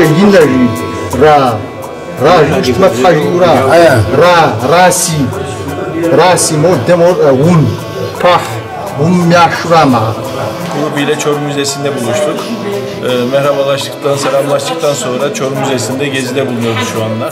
yinda ra jitmat hajura rasi modemor un pah umyaşrama. Grubu ile Çorum Müzesi'nde buluştuk. Merhabalaştıktan, selamlaştıktan sonra Çorum Müzesi'nde gezide bulunuyoruz şu anda.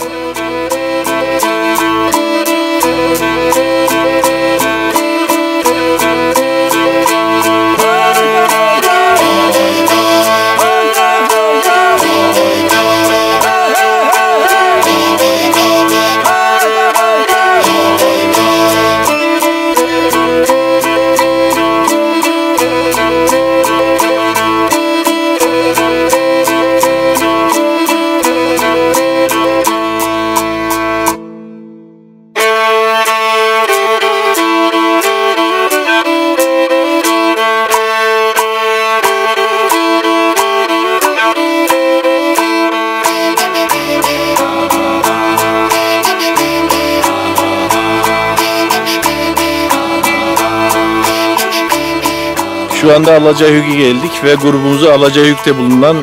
Şu anda Alacahöyük'e geldik ve grubumuzu Alacahöyük'te bulunan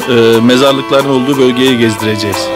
mezarlıkların olduğu bölgeye gezdireceğiz.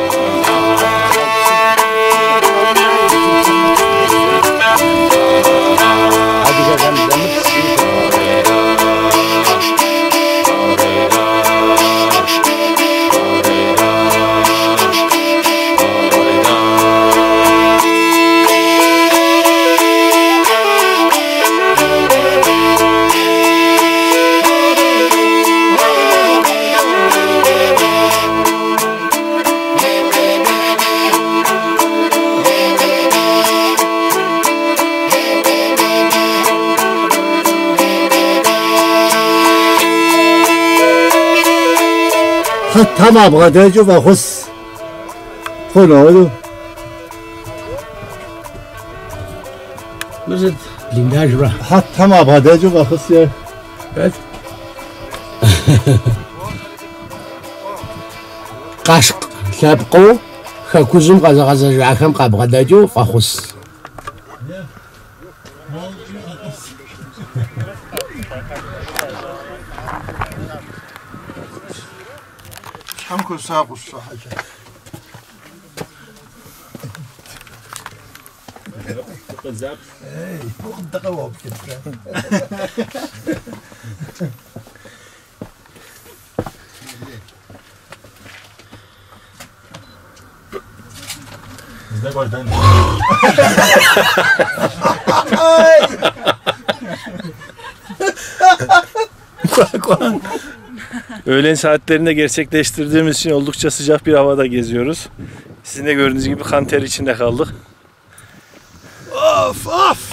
Tamam kadar ve hus konu Müzik lindaj bra. tamam kadar ve hus ya. Evet. Kaşık şapko kuzum kaza jakam kabgadaju ve hus. Hamko sağus haca. Bu منطقة وابكت. Öğlen saatlerinde gerçekleştirdiğimiz için oldukça sıcak bir havada geziyoruz. Sizin de gördüğünüz gibi kan ter içinde kaldık. Of of.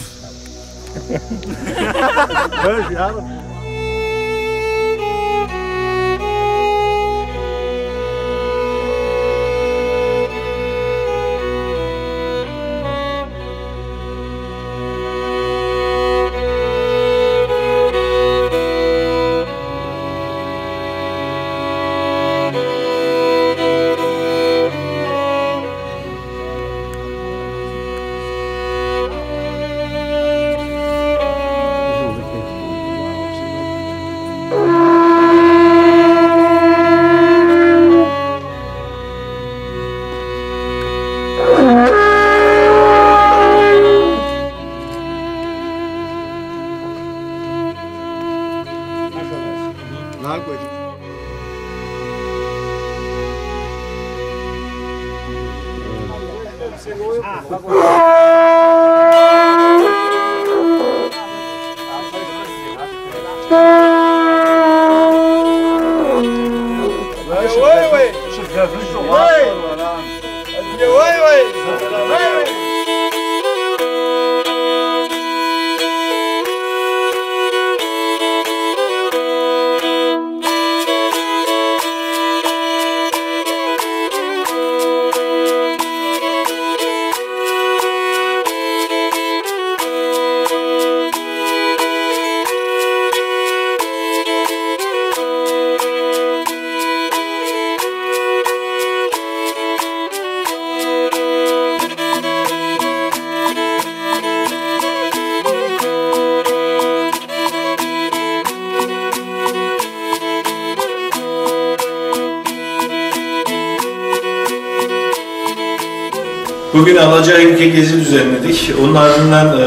Bugün Alacaülke gezi düzenledik. Onun ardından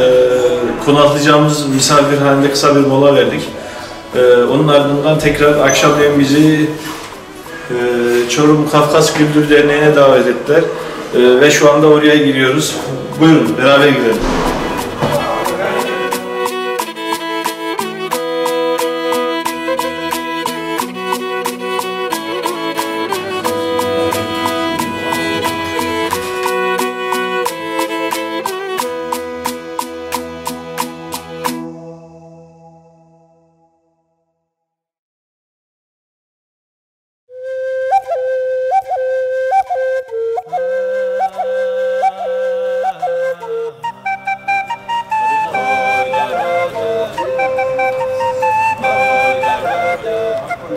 konaklayacağımız misafirhanede kısa bir mola verdik. Onun ardından tekrar akşamleyin bizi Çorum Kafkas Kültür Derneği'ne davet ettiler. Ve şu anda oraya giriyoruz. Buyurun beraber gidelim.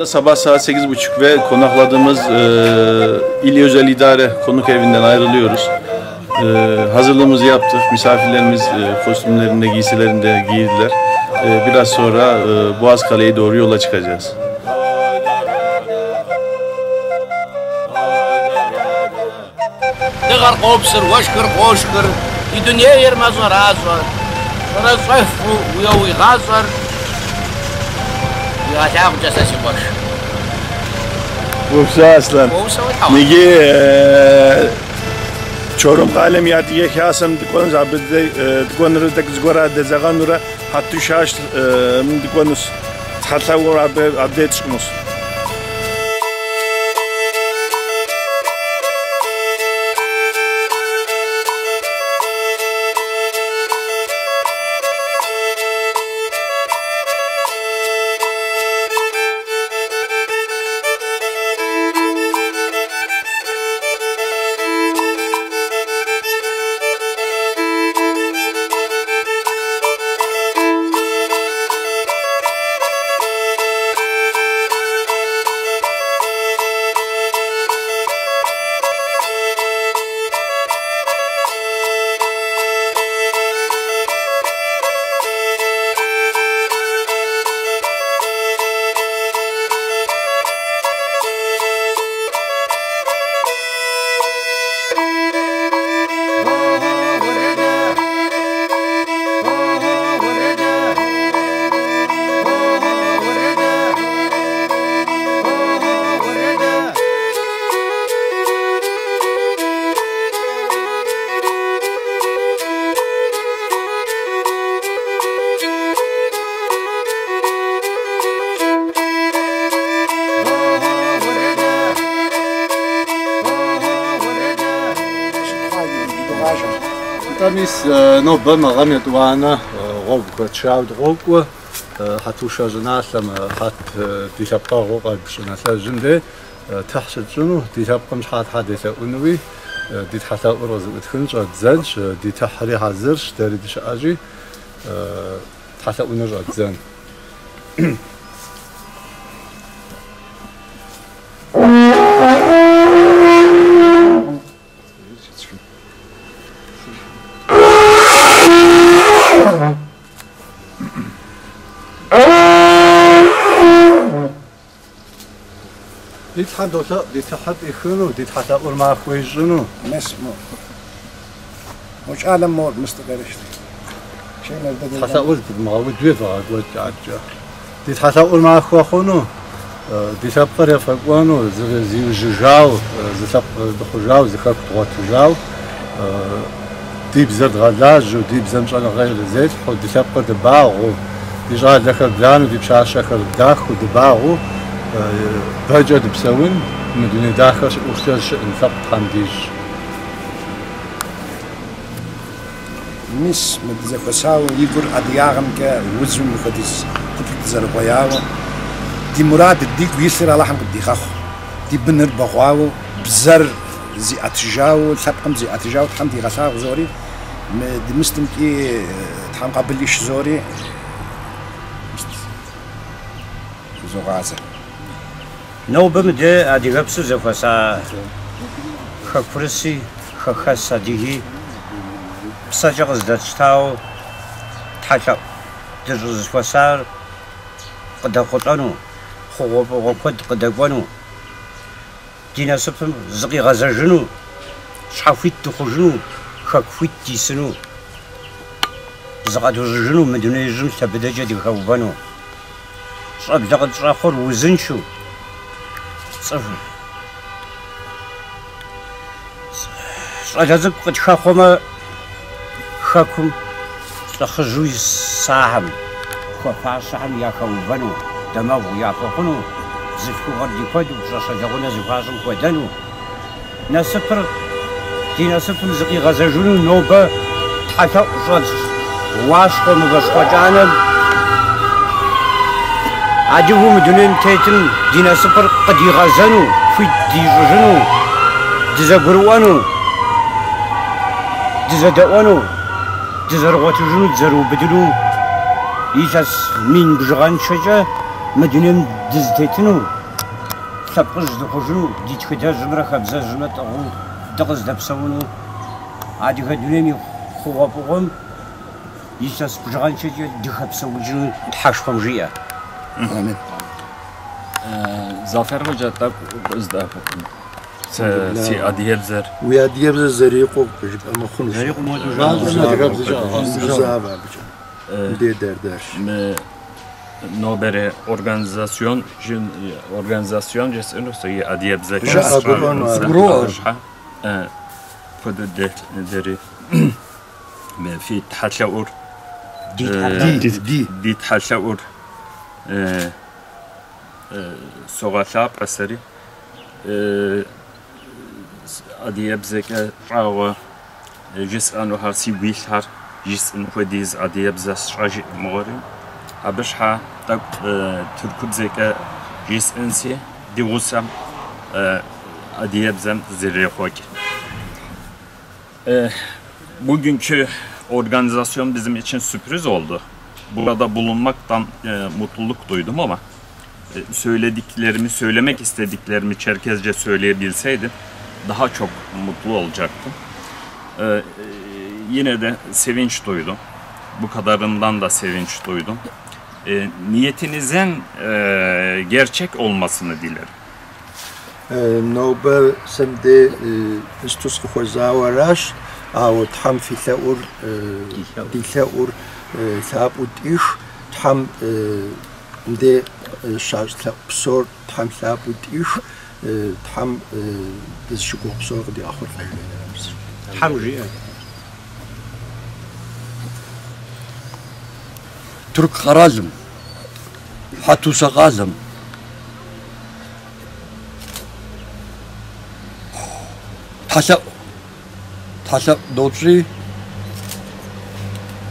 Sabah saat 8.30 ve konakladığımız İl Özel İdare Konuk Evi'nden ayrılıyoruz. Hazırlığımızı yaptık. Misafirlerimiz kostümlerinde, giysilerinde giydiler. Biraz sonra Boğazkale'ye doğru yola çıkacağız. دغر قوبسر واشكر قوشكر في دنيا يرمزر عازر رصف ويوي غازر يا تعب جسسي باش Bursa Aslan. Nigi Çorum alemiyatı yekasım dikwanız abide dikwanırız dak zgora de zaganura hattı şaş dikwanız hatta var abide çıkmış. Тамис нобэ мэгъэм етӏуанэ гъуэгу тшауэ дгъуэгу хьэтушэ жьыналъэм хьэт ди лъэпкъэгъуэ къэбщӏынэлъэжьым де тыхь щытщӏыну ди лъэпкъым щхьэ делъэӏунуи ди тхьэлъэӏур къызыӏутхын щӏэддзэнщ, ди тыхьри хьэзырщ, дэри дыщыӏэщи тхьэлъэӏуныр щӏэддзэн. Ди тхьэм ихыну, ди тхьэлъэӏур махуэ ищӏыну. Mesmo. Hoş alem mor müstekarıştı. Тхьэлъэӏур мэгъэудуи фэгъэкӏуэкӏакӏэ. Ди тхьэлъэӏур махуэ хъуну, ди лъэпкъыр ефӏэкӏуэну, зиужьыжауэ, зы лъэпкъ дыхъужауэ, зы хэку дгъуэтыжауэ, ди бзэр дгъэлажьэу, ди бзэм щӏэныгъэ ирызелъхьэу, ди лъэпкъыр дыбагъэу, ди щӏалэхэр блану, ди пщащэхэр дахэу, дыбагъэу, бэкӏэ дыпсэун, мы дуней дахэр щыӏущтэ щыӏын лъэпкъ Тхьэм деж. Mis medzekhasawo Igor Adiyagam ke wuzum khadis kupit zarqayawo di murad dik yisir alaham dikhaw di binir baghawo bzar zi atjawo sabqam zi atjawo tham di ghasaw zori di muslim ki tham qablish zori zogaza no bimde adigapsu zekhasa khakursi khakhasa dihi Sajağız da çıtağı taşa dırız fasar qada qotanu xoqot qada qanu dina sapım zqi gazajnu şafit tukhujnu خاكفوت ديسنو زغادو رجنو مدنو يجم تبدأ دي خوبانو صاب زغاد راخور وزنشو صفر صاد قد خاخوما خاكم تخجوي ساهم خفا ساهم يا خوبانو دماغو يا فخنو زفكو غردي كودو بجاشا جاغونا زفاجم كودانو ناسفر دي ناسفر زقي غزاجونو نوبة تحتا وصاد واشقو مباشقو جانم عجبو مدنين تيتن دي ناسفر قد يغزانو في دي رجنو دي قروانو دي داوانو دي رغواتو جنو دي بدلو يساس مين بجغان شجا مدنين دزتيتنو سبقش دخوجنو دي تكدا جمرا خبزا جمرا تغو دغز دبسونو عادي هدونيمي خوابوغم يساس بجغان شجا دي خبسوجنو تحاشخم جيا آمين زافر hoca tak ızda si adiyebzer ويا ديابز زريقو بجيب أما خنوش زريقو مودو زابا دي درداش nobere organizasyon jesenu so adiyebzer gro فدو دeri في تحلور دي تحلور سوغالا بسري adiyebzeke rawa jis anu har si wihar jis in khodiz adiyebzas shaji morim abishha tak turkubzeke jis insi diwusam adiyebzem zirrekhok bugünkü organizasyon bizim için sürpriz oldu. Burada bulunmaktan mutluluk duydum ama söylemek istediklerimi Çerkezce söyleyebilseydim daha çok mutlu olacaktım. Yine de sevinç duydum. Bu kadarından da sevinç duydum. Niyetinizin gerçek olmasını dilerim. نوبة سمدي استسخو زاوراش أو تحم في ثأور دي ثأور ثابت إيش تحم مدي شاش بصور تحم ثابت إيش تحم دشكو بصور دي آخر حمجي ترك خرازم حتوس غازم تحسب دوتري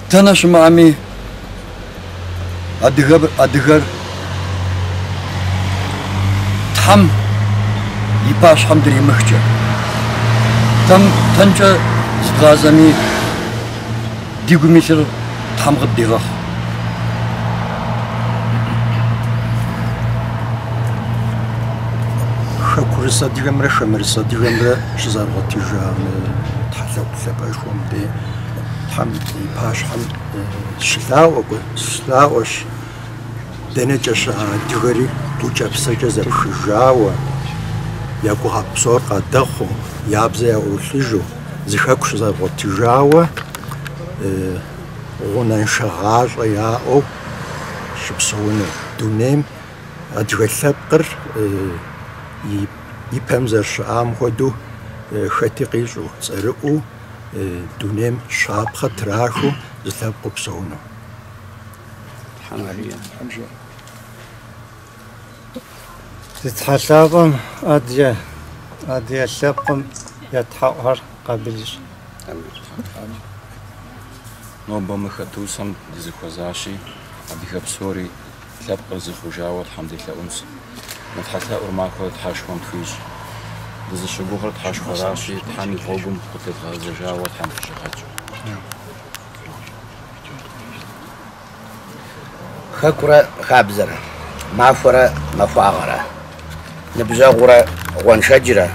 تناش معمي أدغر تحم يباش حمدري مخجة تم تنجا غازمي ديغو ميسر تحم غديغخ شكرا ديغمرا شمرسا ديغمرا شزارغتي جام تحلق لباشوم دي تحم يباش حم شلاوش دنجش ديغري توجا بسجا زبشجاوة ياكو هابسور قدخو يابزا يغلسجو زخاكو شزارغتي جاوة غنان شغاج ياو شبسون دونيم أدغلبقر يبهمزر شام خدو خطي قيشو صرقو دونيم شابخة تراخو زلاب قبصونو حمجي تتحسابم أديا سبقم يتحقر قبلش نوبة مخطوسم دزخوزاشي أبيها بسوري تلبقى زخوجاوة الحمد لله أمس نتحلق ورماكو تحاشكم فيش دز الشبوخر تحاشكو راشي تحامي فوقم قتل غازجاوة تحامي شغاجو خكرة خابزرة معفرة مفاغرة نبزاغرة غنشجرة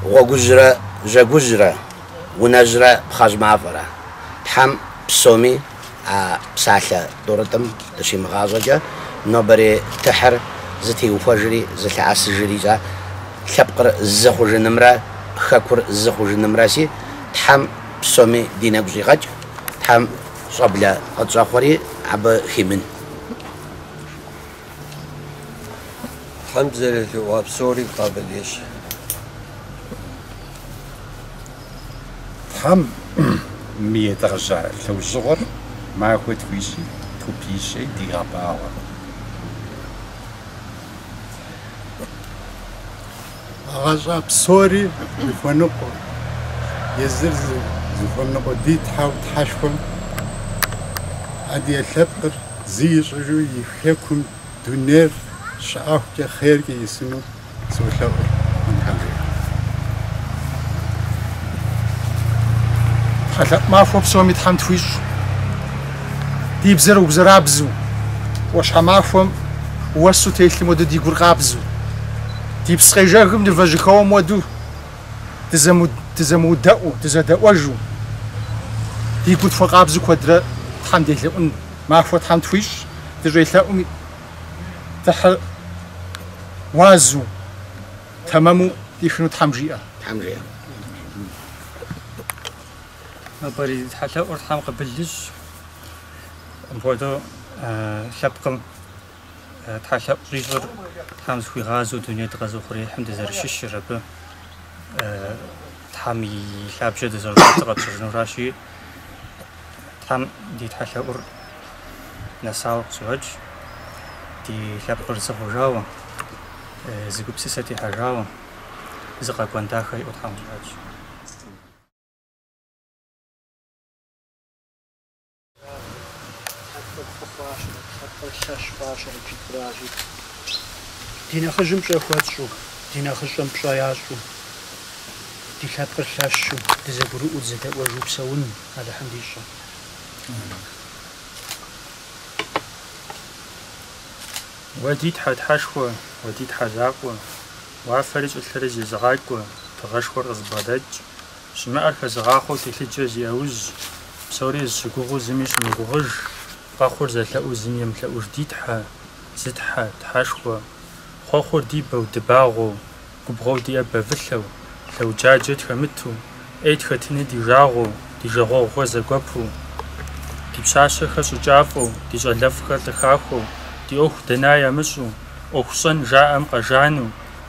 وغزرة زغزرة ونزرة بخاز معفرة تحم بسومي بسالة دورتم تشي مغازجة نوبري تحر زتي وفجري زتي عسجري جا ثبقر الزخوج النمرة خكر الزخوج النمراسي تحم بسومي دينا بزيغاج تحم صبلا أتصاخوري عب خيمن الحمد لله وابسوري قابل ايش تحم مية ترجع لو الصغر ما كنت فيشي توبيشي دي غاباوة أغاجا بسوري بفنقو يزرزر بفنقو دي تحاو تحاشكم عادي أثبر زي رجو يخيكم دونير شعاف خير كي يسنو سوشاور حتى ما فوق بسومي تحم تويش دي بزر وبزر بزو واش حمافهم واسو تيلي مودو دي غرقابزو دي بسخيجاكم دي فاجيكاو مودو تزمو داو تزداواجو دي كنت فوق ابزو كوادرا تحم ديلي اون ما فوق تحم تويش تجيلا امي تح وازو تمامو دي شنو تحم جيئة ما بريد حتى أرحم قبلش بودو شبكم تحشب ريجر تحمز في غازو دنيا غازو خري الحمد لله رشش رب تحمي شاب جد زر تقط شنو راشي تحم دي تحشب نساو زوج دي شاب قرص فجاو زيكو بسيستي حجاو زقا كونداخي أرحم زوج دينا خجم شاخواتشو دينا خجم بشاياشو دي خابر شاشو دزبرو وزدا وجوب سون هذا حمديشا وديت حد حشوة وديت حزاقوة وعفرج الثلج زغاقوة تغشور أزبادج شمع الفزغاقو تلجز يوز بسوري السقوغو زميش مغوغج باخور زتلاقو زميم تلاقو جديدحا زدحا تحشوة خوخور ديبا ودباغو قبغو دي أبا فلو لو جاجت خمتو ايد ختني دي جاغو دي جاغو غوزا قبو دي بشاشة خسو جافو دي جالفخة تخاخو دي اوخ دنايا مسو اوخ صن جاءم قجانو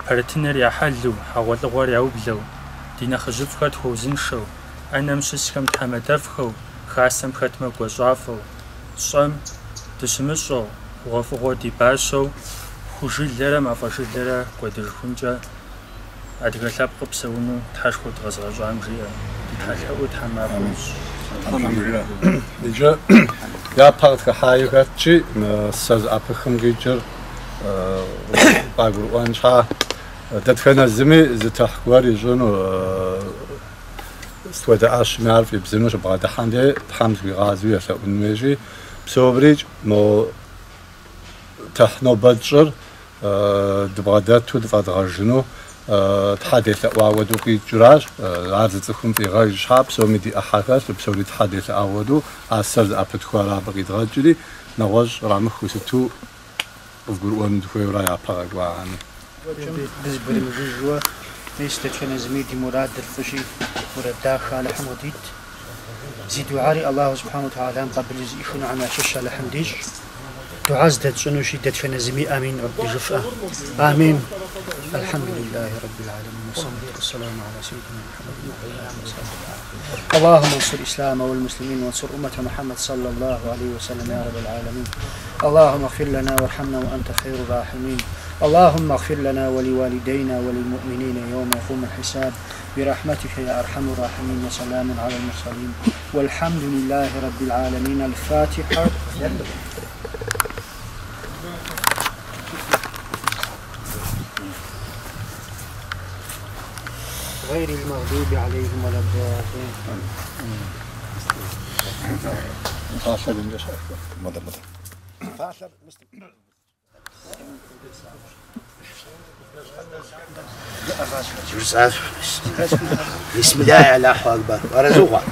پرتنر يا حلو حوال غور يوبلو دي نخجفخة خوزنشو أنا مسسكم تحمدفخو خاسم ختمة قوزافو صم تسمسو غفغو دي باسو خوشي لرا ما فاشي لرا قدرخونجا أدغى لابقو بسونو تحشخو تغزغجو عمجيا تحشخو تحمافوز الحمد لله ديجا يا بارت حايغاتشي ساز أبخم جيجر باغر وانشا دتفنا زمي زتحكواري جونو استودا اش معرف بزنوش بعد حمده حمد بغازوي يا ونمجي بسوبريج مو تحنو بجر دبغدات تو دفادغجنو تحدث وعودو في جراج عرضتكم في غاج شاب سومي دي أحاكاس بسوري تحدث عودو عسرد أبتكوارا بغي دغجلي نواج رامخ وستو وفقر وان دخوي ورايا باغ وعاني بالنسبة للجوجوة ميستكشن زميدي مراد الفشي مراد داخل حموديت زيدو عاري الله سبحانه وتعالى قبل يشون عنا ششة لحمديج دعاء زدت شنو شدت فنزمي آمين رب جفأ آمين الحمد لله رب العالمين والصلاة والسلام على سيدنا محمد وعلى آله وصحبه اللهم انصر الإسلام والمسلمين وانصر أمة محمد صلى الله عليه وسلم يا رب العالمين اللهم اغفر لنا وارحمنا وأنت خير الراحمين اللهم اغفر لنا ولوالدينا وللمؤمنين يوم يقوم الحساب برحمتك يا أرحم الراحمين وسلام على المرسلين والحمد لله رب العالمين الفاتحة غير المغضوب عليهم ولا الضالين بسم الله الله أكبر ورزوها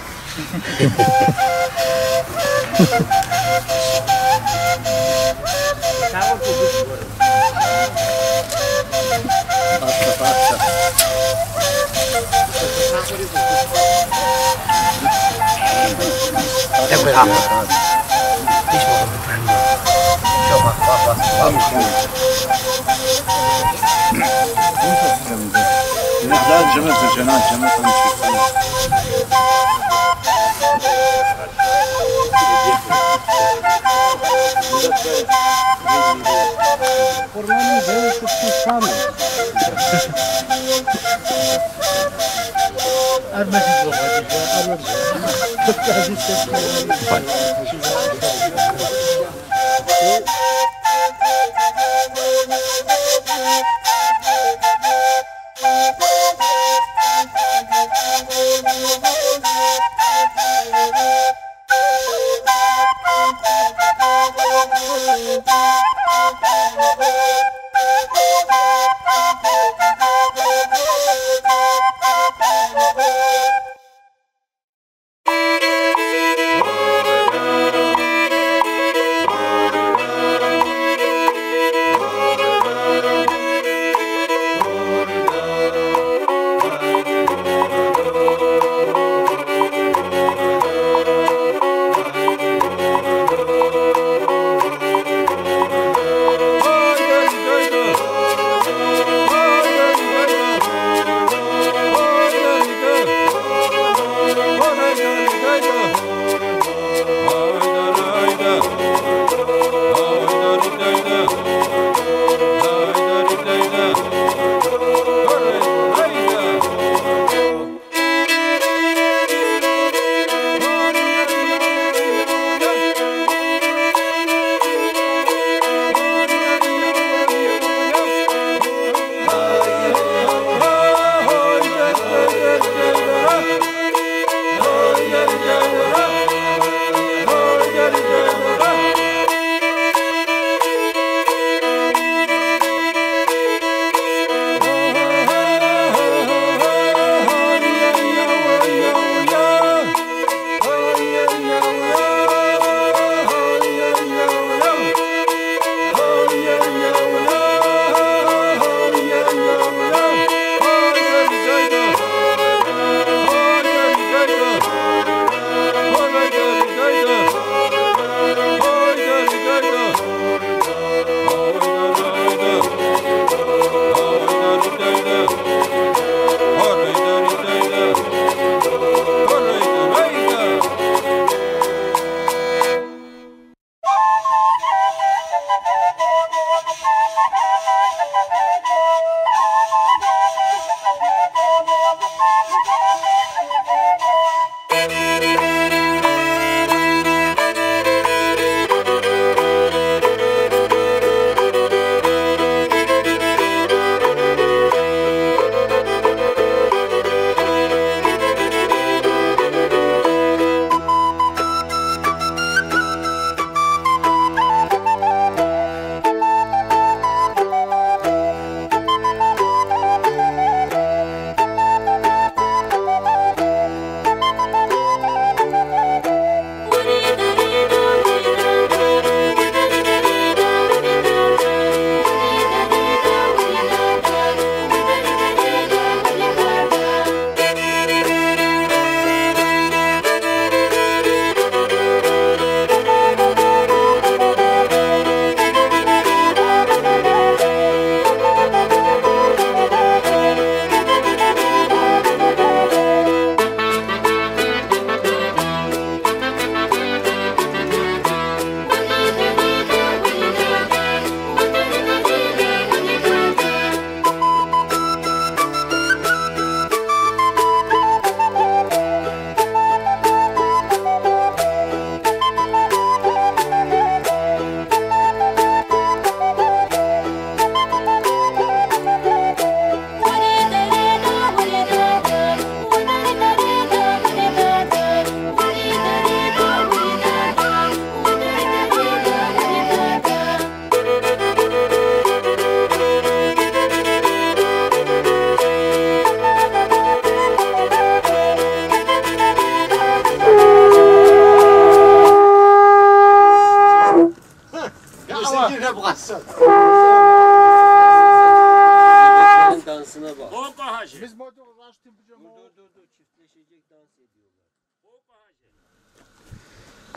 Dansına bak. O daha şey.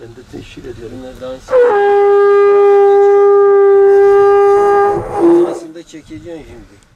Ben de teşekkür ediyorum. Aslında çekeceğim şimdi.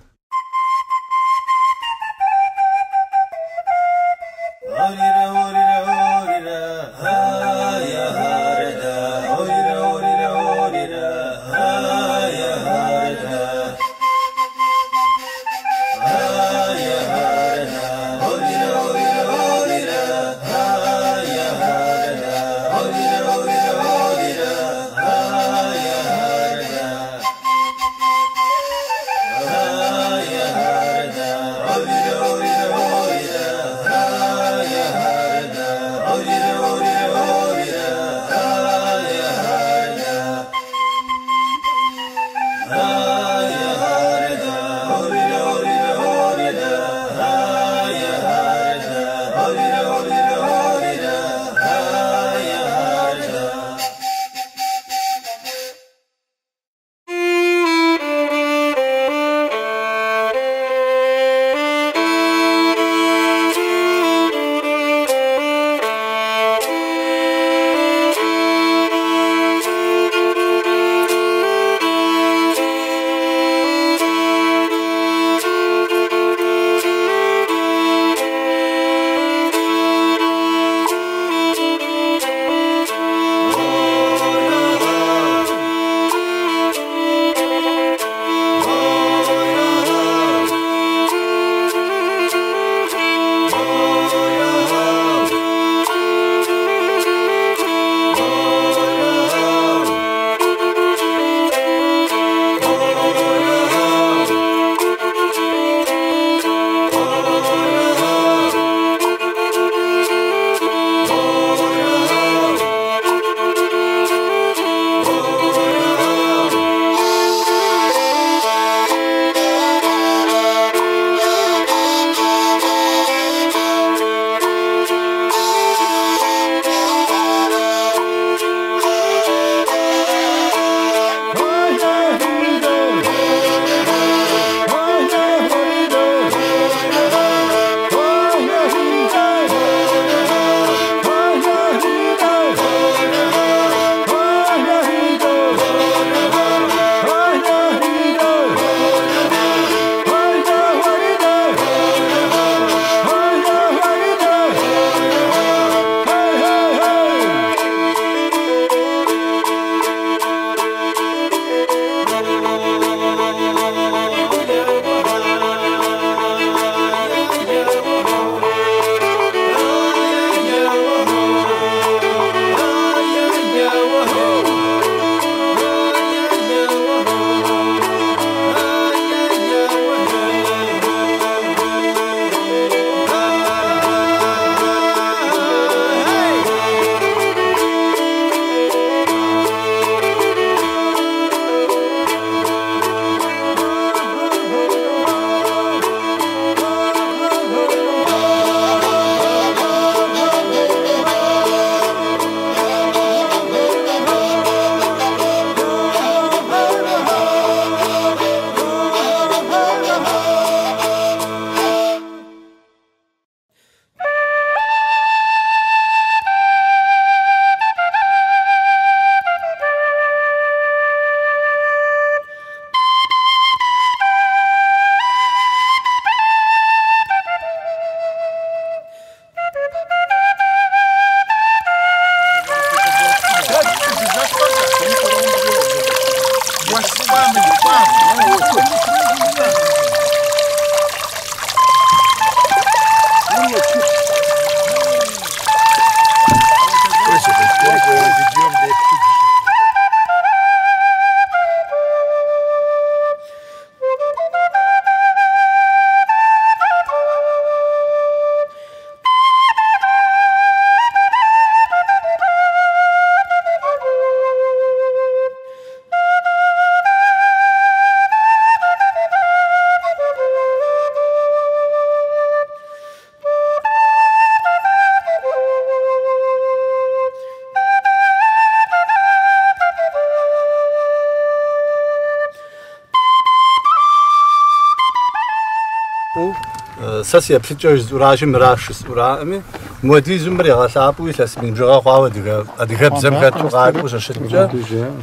ساسيا بتجوز وراجم راشس ورامي مودي زمري غاسابو يسمين بجغا خواو ديغا بزم كاتو غايبو ششتجا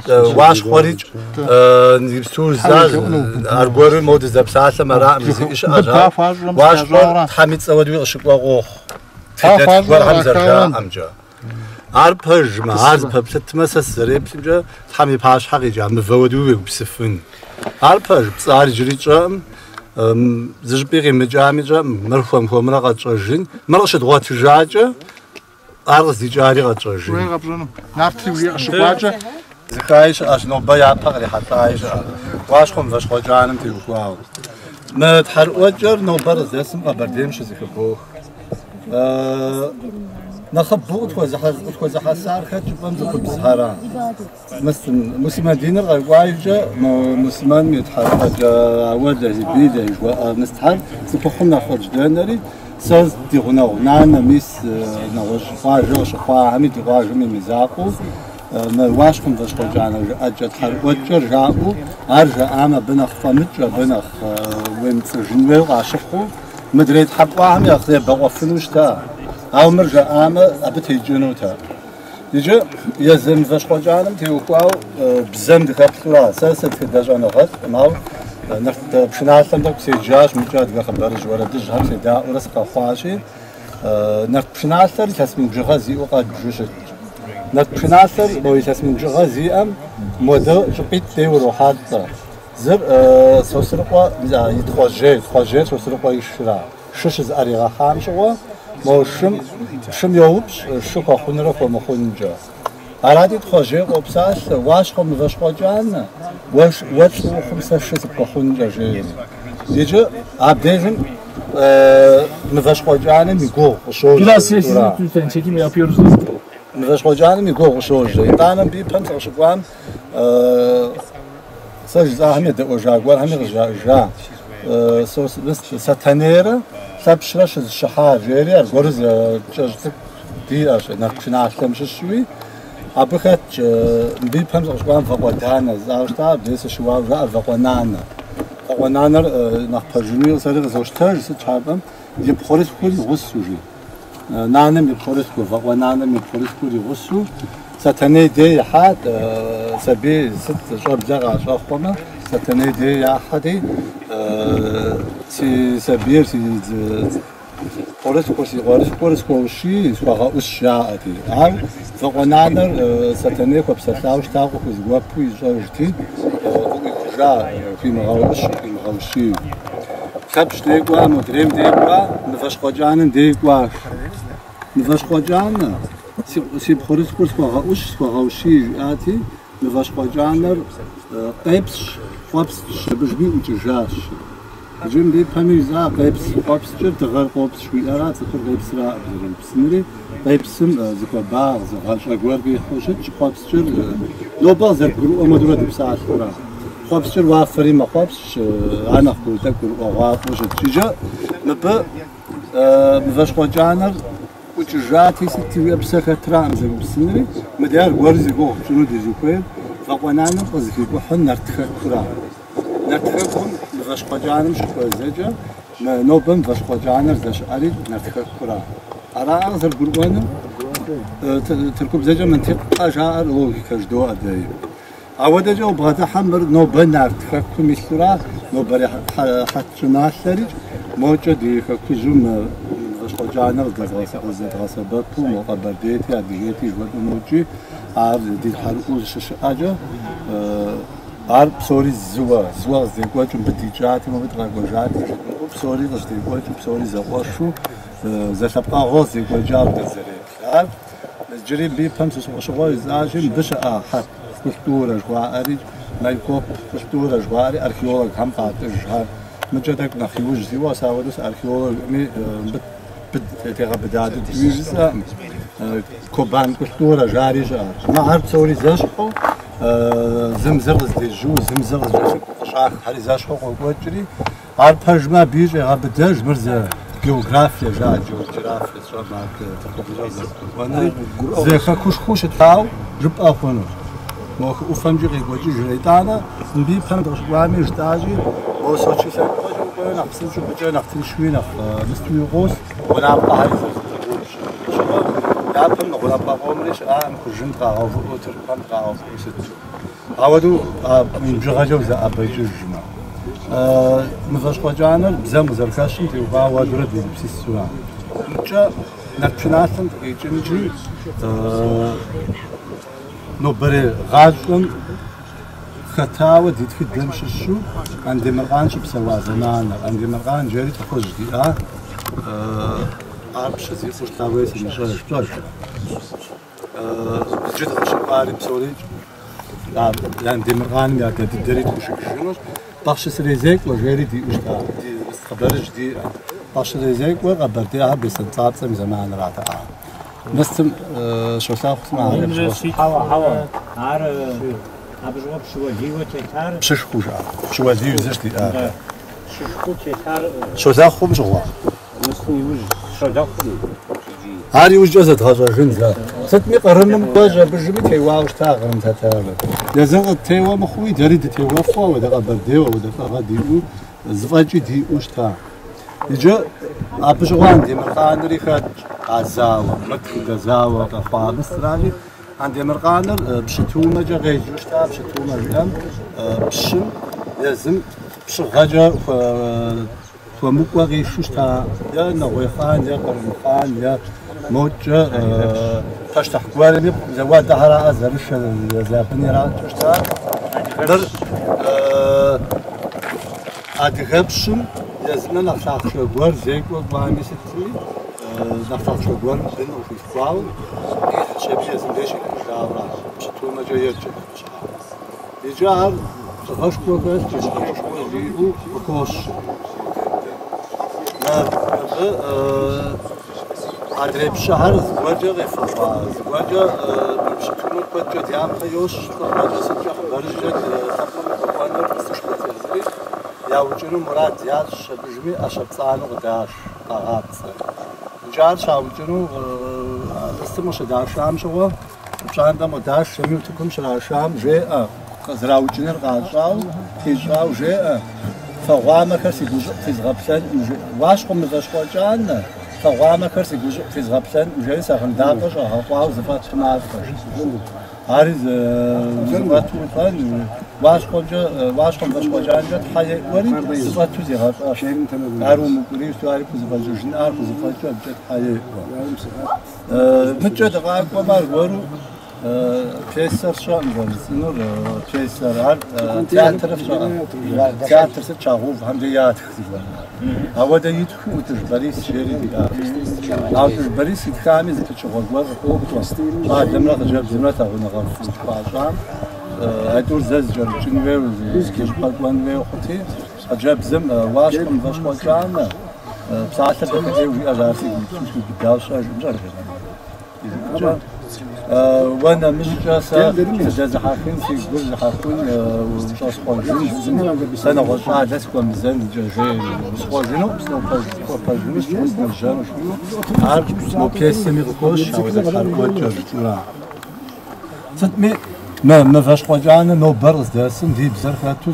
واش خوريج نيبسور زاز ارغوري مود زبساسه مرا مزي ايش اجا واش خور حميد سودوي اشقوا تدت ور همزرجا امجا اربج ما ارز ببست مسسري بسجا حمي باش حقيجا مفودوي بسفن اربج بصار جريجا زجبيغي مجامجا مرفهم هو مرقة تجين مرقش دوات جاجة أرز ديجاري غتجين. وين غبرنا؟ نعرف تقولي أشواجة. زكايش أشنو بيا بقري حتى عايش واشخم فاش خوجانم تيوكواو. ما تحرق وجر نو برز اسم أبرديم شو زكبوه. نخبو تكوز حسار خدش بمزق بزهران. مسلمان دينر غوايجا مسلمان يتحرك عوده بيده جوا نستحر سبخم نخرج دنري ساز ديغنا نانا ميس نوش خاجو شخوا عميد غاجو ميزاقو ما واشكم باش خوجانا اجا تحرك وجر جابو ارجع اما بنخ فمجا بنخ وين تجنوي عاشقو مدريد حبوا عم ياخذ بغفلوش تا او مرجع اما ابتي جنوتا يجي يزم فاش خوجانم تيوكواو بزم دكتوراه اساسا تدجانا غد ماو نفط بشناتم داك سيجاج مجاد خبرج ولا دج هم سيدا ورسق خواشي نفط بشناتر تسمين جغازي وقاد جوش نفط بشناتر بو تسمين جغازي ام مودو جبيت تي وروحات زر سوسرقوا يتخوجي سوسرقوا يشرا شش زاريغا خامشوا موشم شم يوبش شوكا خونرا فمخونجا أرادي تخوجي وبساس واش خم فاش خوجان واش خمسة شت بخونجا جي يجي عبديزم مفاش خوجان ميقو وشوج Biraz sesini lütfen çekim yapıyoruz. مفاش خوجان ميقو وشوج طانا بي بنت شقوان سجز أهمية وجاقوان أهمية جا سوس بس ستانيرا سبشرش الشحار جيري الجورز جزت دي أش نقشنا عشان مش شوي أبغت بي بهم شقوان فقدانا زاوجتا بس شوار جا فقنانا نقبجني وصار زوجتا ستشابم يبخورس كل غسوجي نانم يبخورس كل فقنانا يبخورس كل غسو ستاني دي حد سبي ست شاب جرا شاخونا ستاني دي يا حدي سي سبير سي قرص كوشي سواء أشياءتي عم فقنانا ستاني كبسلاوش تاقو كزوابو يجارتي جا في مغاوشي خبش ديقوا مدريم ديقوا نفاش خوجان ديقوا نفاش خوجان سي بخورس سواء أشي آتي نفاش خوجان قيبس خبز شبجبي وتجاش جم دي باميزا قيبس خبز جب تغير قبز شويرات تخر قيبس را بزرم بسنري قيبسم زكوا باغ زغال شاقوار بي خوشت خبز جر لو باغ زرقرو أمدورة بساعة خورا خبز جر وافري ما خبز أنا خبولتك وغاف وشت جيجا مبا مفاش خوجانر وتجاتي ستي ويبسخة ترام زرم بسنري مديار غورزي غوخ شنو دي زوكوير فقنانا قزكي وحن نرتخ كرا نرتخهم فاش خوجانم شكو زجا نوبم فاش خوجانر زش علي نرتخ كرا أرا أغزر قربانم تركب زجا منطقة جار لوجيكا جدو أداي عودا جو بغدا حمر نوبن نرتخ كميسرا نوبري حتى ناسرج موجة دي كوزوم فاش خوجانر دغاسا بابو مقبرديتي أديتي جواد موجي عارف دي الحرقوز شش أجا عارف بسوري زوا زيقوا جم بديجاتي ما بتغيروا جاتي بسوري زيقوا جم بسوري زواشو زشبقا غوز زيقوا جاب تزري عارف الجري بي بمس شغل زاجم بشا حد كلتورة جواري مايكوب كلتورة جواري أركيولوج هم قاطع جهار مجدك نخيوج زوا ساودس أركيولوج مي تيغا بداد تيجزا كوبان كلتورة جاري جار ما عرف سوري زاشقو زمزغز دي جو زمزغز شاخ هاري زاشقو وجري عرف هجما بيجي غابداج مرزا جيوغرافيا جا جيوغرافيا شو ما تقول زي خش تاو جب أخوانه ما أفهم جري وجي جريتانا نبي فهم تشوامي جتاجي أو سوتشي سان وجو نحسن شو بجا نحسن شوي نح مستوي غوس ونعم قاعد جابهم نقول أبغى عمري شقام كوجن قاعو وتر قام قاعو ست عودوا من جغة جوزة أبى يجرجنا مفاش قجانا بزم زركاشم تيوقع ودرد بسيس سوا جا نتشناسن يجنجي نبرة غازن خطاوة ديت في دمش الشو عندي مرقان شو بسوا زمان عندي مرقان جاري تخرج دي عارف شو زي فرتاوي سمشة شو جد خش قارب سوري عندي مرقان يا كده دريت وش شنو باش سريزك وجاري دي وش دي استخبرج دي باش سريزك وقبرتها بسنتات سم زمان راتها بس شو سافت معها حوا عار أبغى شو ديو تيتار شش خوجا شو ديو زشتي شو تيتار شو زاخم شو مسكين يوز شو داخل هاري وش جزت هذا جنزة ستمي قرنم باجا بجمتي واوش تاغرم تتابع لازم تيوا مخوي دريد تيوا فوا ودا قبر ديو ودا غاديو زفاجي دي وش تا يجا أبجوان دي مرقان ريخات عزاوة مكي غزاوة قفا مصرالي عندي مرقانر بشتومة جا غيجوش تا بشتومة جام بشم لازم بشغاجا فمقوى غيشوش تا يا نغوي خان يا قرن خان يا موجة تشتح قوارب زواد دهرا أزرش زابني راتوش تا در أدغبشم لازم نخلق شغور زيك وقوامي ستي نخلق شغور بين وفي فاول شبيه لازم ليش نشاورا بشتومة جا يرجع يجار غشكو بس غشكو ديو وكوش أدري بشهر زواجه غفلة زواجه بشتومة كوجه ديام خيوش زواجه سجى برجة تقوم بقوانر بسشبه تزري يا وجنو مراد زياد شبجمي أشب صانو غداش قاعات جار شاوجنو استمش داشام شو بشان دم داش شمي تكون شراشام جاء زراوجنر غاشاو تيجاو جاء فغوامة كرسي جوج في زغبسن واش قم زشقاجان فغوامة كرسي جوج في زغبسن وجاي سخن داقش هقاو زفات خماس هاري زفات وطن واش قم زشقاجان جت حي وري زفات توزي هقاش هارو مقولي سواري كوزفات جوجن آر كوزفات جت حي متجد غاق وبار ورو تيسر شو نقول تيسر هاد تياتر شو تياتر ستشاغوف همديات هوادا يدخل وتجبريس شيري ديا أو تجبريس يتكامل زي تشغل ورق بعد لما رجع زمرته ونغرف بعشان هدول زجر جنوي وزكيش بالوان وي وختي أجاب زم واش كم باش قلنا بساعة تبدأ ويا راسي مش بداش أجمع وانا مش جالسة تجاز حاكين في جزء حاكين وشاس قاجين سنة وشاع دسكوا ميزان جاي سقاجينو بس نو قاجينش بس نرجع شو عارف مو كيسة ميقوش أو إذا حركات جرا ستمي ما فاش قاجانا نو برز داسم دي بزرخاتو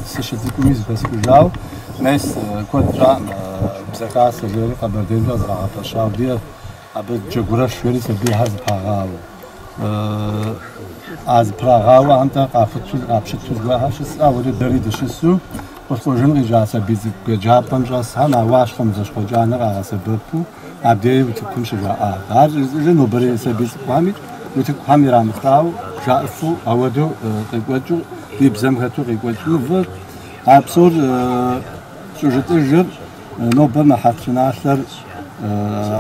سشتكو ميز بس كجاو ناس كوترا بزرخات سجاري قبل دين جزرا عطشاو دي أبد جغرش شوي سبي هذا باغاو از باغاو أنت قافت شو قافت شو جواها شو سأود دريد شو سو وخوجن رجاسة بيزك جابم جاس هم عواش خمسة خوجانا رجاسة بربو أبدي وتكون شجاع هذا جنو بري سبيز قامي وتكون رام خاو جافو أودو تقوجو يبزم هتو تقوجو فر أبصر شو جتجر نوبر ما حكينا أثر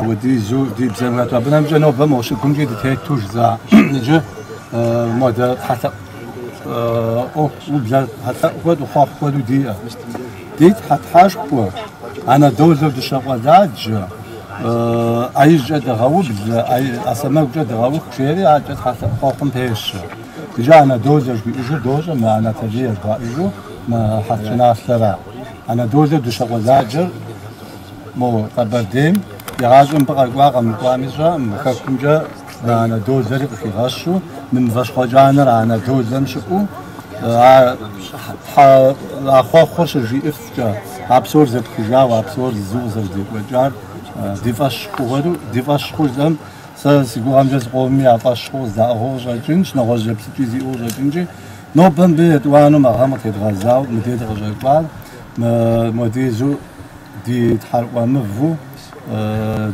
ودي زو دي بزمات ربنا مجنوب بموش كم جدي تهتوش زا نجى ماذا حتى أو وبزات حتى ود وخاف ود ديت حتى حاش قوة أنا دوزة بالشغلات جا أي جد غاوب أي أسمع جد غاوب شيري عجت حتى خاطم بيش جا أنا دوزة بيجو دوزة ما أنا تجير بيجو ما حكينا سرا أنا دوزة بالشغلات جا مو قبرديم يعازم بقى واقع من قامزة مكاكم جا رانا دوزر في غشو من فاش خجانا رانا دوزر مشقو أخو خوش جي إفتجا أبصور زب خجا وأبصور زوزر دي وجار ديفاش خوردو ديفاش خوردم سيقول جالس قومي عطاش خوز دا خوز جنش نغوز جبت تيزي أوز جنجي نوبن بيت وانو مغامر تدغزاو مديد غزاقبال مديزو دي تحرق ومفو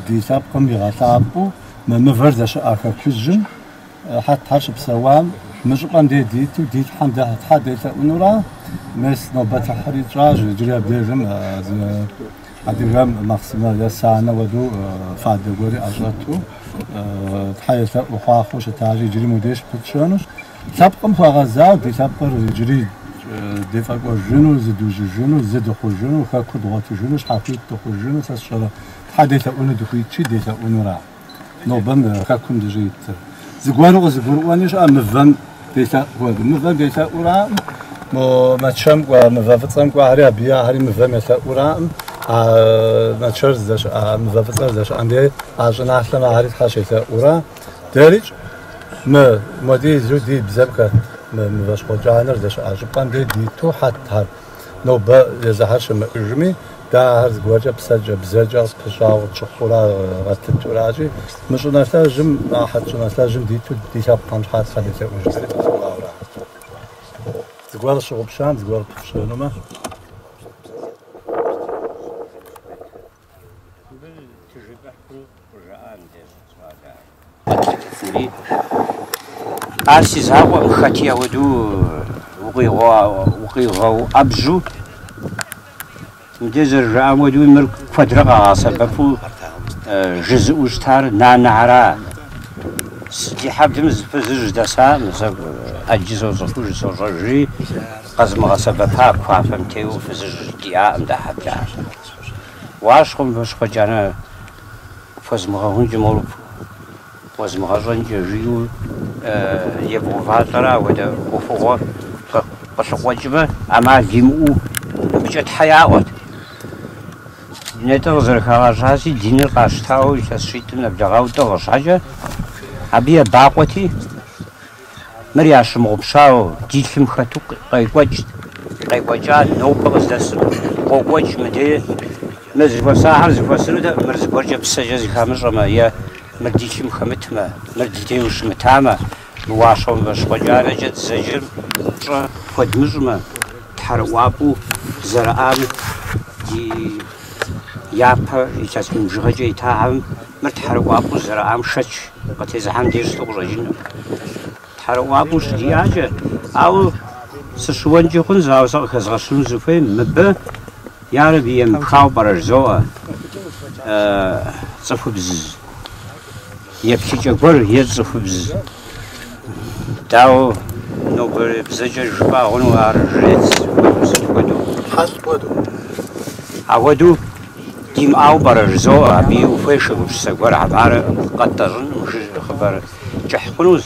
دي سابقم يغسابو مفرزش آخر كجن حتى هرش بسوام مجقن دي حمد حدث أنورا مس نوبة حريج راج جري بدرم أدرم مقسم لسانة ودو فاد جوري أجرتو تحيث وخاخوش تاجي جري مديش بتشانوش سابقم فغزاو دي سابقر جري دفاق وجنو زدو جنو زدو خجنو خاكو دوات جنوش حقيق تخجنو سشرا حدث أنو دخيتشي دث أنورا نوبم خاكم دجيت زغوانو زغوانيش أمفن ديتا هو مفن ديتا أورا ما تشم ومفافتم وهري بيا هري مفن ديتا أورا ما تشرز داش مفافتم داش عندي عشان أحسن هري خاشيتا أورا درج ما مدي زودي بزبكة مفاش خجانر داش عجبان دي تو حتى نوبة يزهرش مجمي دا هرز گوجه بسجه بزجه از پشاو چخورا غتت وراجي مش نستاجم حد نستاجم ديتو ديشاب پنج حد خديته وجدت زغوار شغبشان زغوار بفشنوما أسيز هوا خاتيا ودو وقيغوا أبجو مدير رامودو مر كوادرا سببو جزء وشتار نعنعرا دي حبدم زفزج دسا مثلا أجزء زفوج سوجي قزم سببها كوافمتيو فزج ديا أمدا حبجا واشخم بشخجانا فزمغهون جمول فزمغهون جيو يبغوا فاترا ودا وفوق بشخوجبه أما جيمو بجت حياة نتغزر خلاصي دين القاشتاو يشتريتنا بجاو تغش حاجة أبي باقوتي مرياش مغبشاو ديلهم خاتو قيقوجات نوبغز دس قوقوج مدي مزج وساحر زفسلو ده مرز برجة بسجز خامش رما يا مرديشم خمتما مرديتيوش متاما بواشو بشقجارة جد زجر خد مجمع تحروابو زرعان دي يابا يجاسم جغجي تاهم مرتحروابو زرعان شش قتيزحان ديش تغرجين تحروابو شدياجة أو سشوانجي خنز أو سخزغشون زفين مبا ياربي يمخاو برجزوه صفو بز يبكي جبر يزفو بز داو نوبر بزجر جبا غنو عرجيز عودو ديم أو برجزو أبي وفيش وسجور عبارة قطرن وش خبر جحقنوز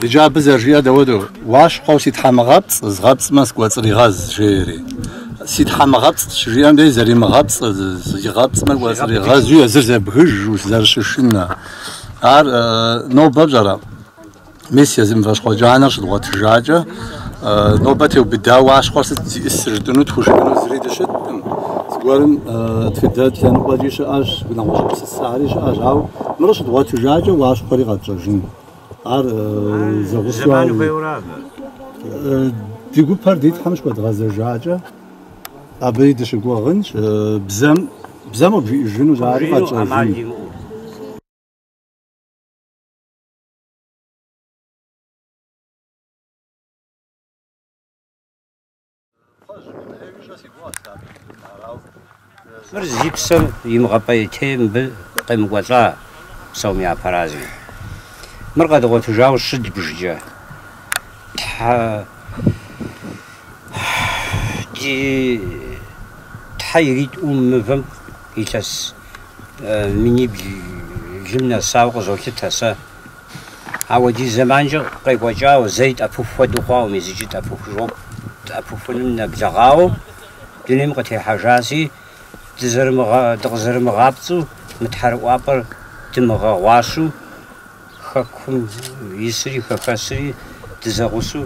ديجا بزرجيا داودو واش قوسي تحمغط زغط ماسك وصري غاز جيري سيد حمغط شجيان دي زري مغط زغط ما وصري غاز يزرز بهج وزرششنا ار نو بجرا ميسيا زم فاش خوجانا شدوات جاجا نوبتي وبدا واش قوس السردنو تخشنو زريدشت زغورم تفدات كان واجيش اج بنوش بس السعريش اج او مرش دوات جاجا واش قري غاجين ار زغوسوال ديغو بارديت خمش قد غازجاجا ابي دشغو غنش بزام بجنو زاري غاجين مرزي بسم يمغبا يتيم بالقيم وزا سوميا فرازي مرقا دغو تجاو شد بججا دي تحيريت مفهم يتس مني بجمنا ساوق زوكي تسا عودي زمانجا قيقوا جاو زيت أفوف ودخوا ومزيجت أفوف جوب أفوف لنا بجغاو دنيم قتي حاجاسي دغزر مغابتو متحرق وابر دمغا واشو خاكم يسري خاكسري دزغسو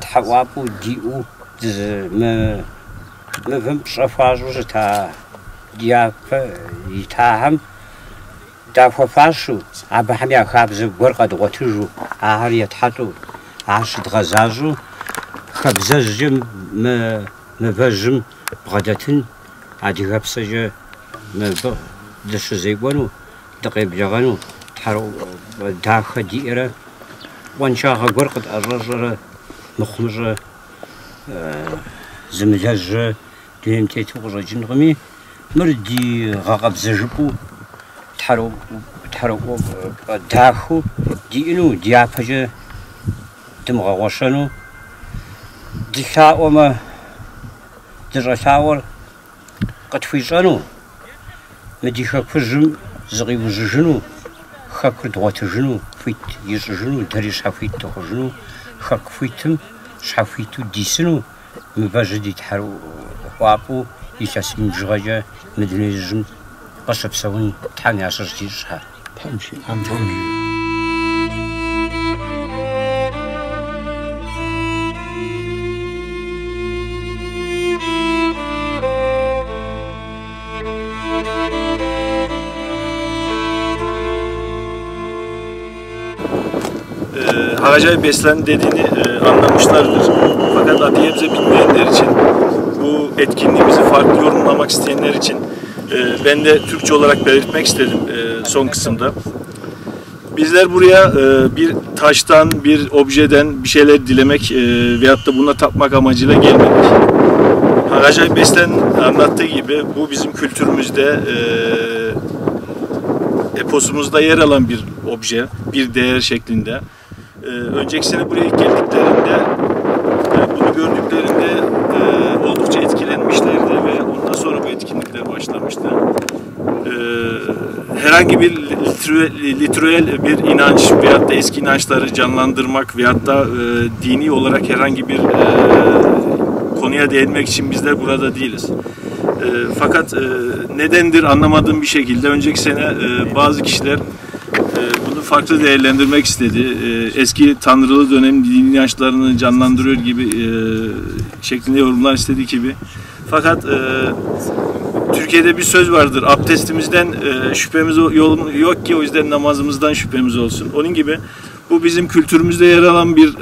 تحوابو ديو دز ما فهمتش افاجو تا ديافا يتاهم دافا فاشو ابا حميا خابز ورقه دوتجو اهر يتحطو عاش دغزازو خبزجم ما فجم غدتن عادي غبسجه ما دش زيغونو دقيب جغانو تحرو داخ ديره وانشاغ ورقه الرجل مخمجه زمجاج ديم تيتو جنغمي مردي غاقب زجبو تحرو داخو دينو ديافجه دمغا وشنو دشاوما درشاور قد فيجانو مدي خفجم زغي وججنو خكر دواتجنو فيت يججنو دريش حفيت تخجنو خك فيتم شحفيتو ديسنو مباجدي تحرو وابو يتاسم جغاجا مدنيجم قصب سوين تحاني عشر تيجها تمشي Haracay beslen dediğini anlamışlardır. Fakat Adıyaman'ı bilmeyenler için, bu etkinliğimizi farklı yorumlamak isteyenler için ben de Türkçe olarak belirtmek istedim son kısımda. Bizler buraya bir taştan, bir objeden bir şeyler dilemek veyahut da buna tapmak amacıyla gelmedik. Haracay beslen anlattığı gibi bu bizim kültürümüzde, eposumuzda yer alan bir obje, bir değer şeklinde. Önceki sene buraya geldiklerinde, bunu gördüklerinde oldukça etkilenmişlerdi ve ondan sonra bu etkinlikler başlamıştı. Herhangi bir literal bir inanç veyahut da eski inançları canlandırmak veyahut da dini olarak herhangi bir konuya değinmek için bizler burada değiliz. Fakat nedendir anlamadığım bir şekilde önceki sene bazı kişiler bunu farklı değerlendirmek istedi. Eski tanrılı dönem dini inançlarını canlandırıyor gibi şeklinde yorumlar istediği gibi. Fakat Türkiye'de bir söz vardır. Abdestimizden şüphemiz yok ki o yüzden namazımızdan şüphemiz olsun. Onun gibi bu bizim kültürümüzde yer alan bir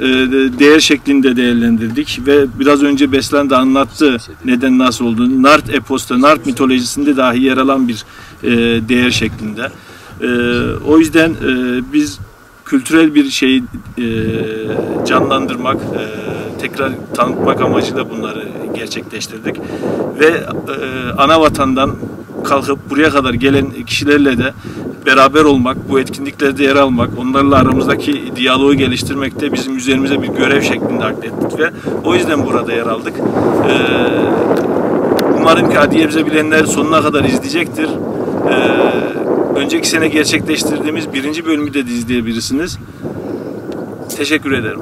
değer şeklinde değerlendirdik ve biraz önce Beslen de anlattı neden nasıl olduğunu. Nart eposta, Nart mitolojisinde dahi yer alan bir değer şeklinde. O yüzden biz kültürel bir şeyi canlandırmak, tekrar tanıtmak amacıyla bunları gerçekleştirdik. Ve ana vatandan kalkıp buraya kadar gelen kişilerle de beraber olmak, bu etkinliklerde yer almak, onlarla aramızdaki diyaloğu geliştirmek de bizim üzerimize bir görev şeklinde aklettik ve o yüzden burada yer aldık. Umarım ki Adıyaman'ı bilenler sonuna kadar izleyecektir. Önceki sene gerçekleştirdiğimiz 1. bölümü de izleyebilirsiniz. Teşekkür ederim.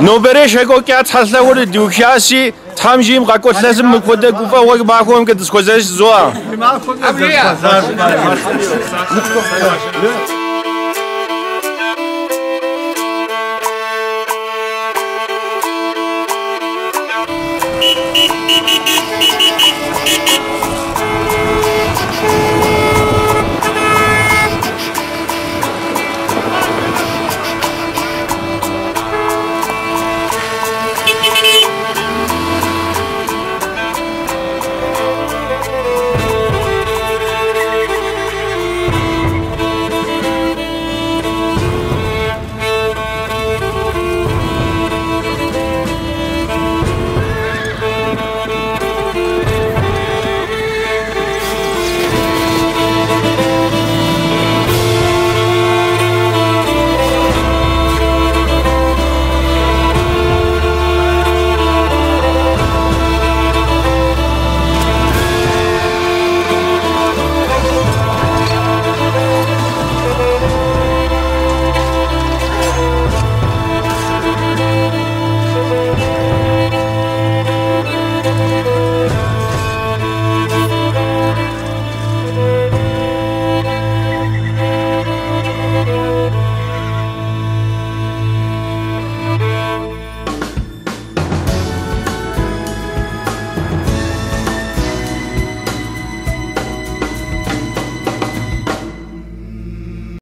نوبرش هکو که اتحصل ورد دیوکیاسی تامجیم قاکوت لازم مکوده کوفا وقت باکوم که دسکوزش زوا.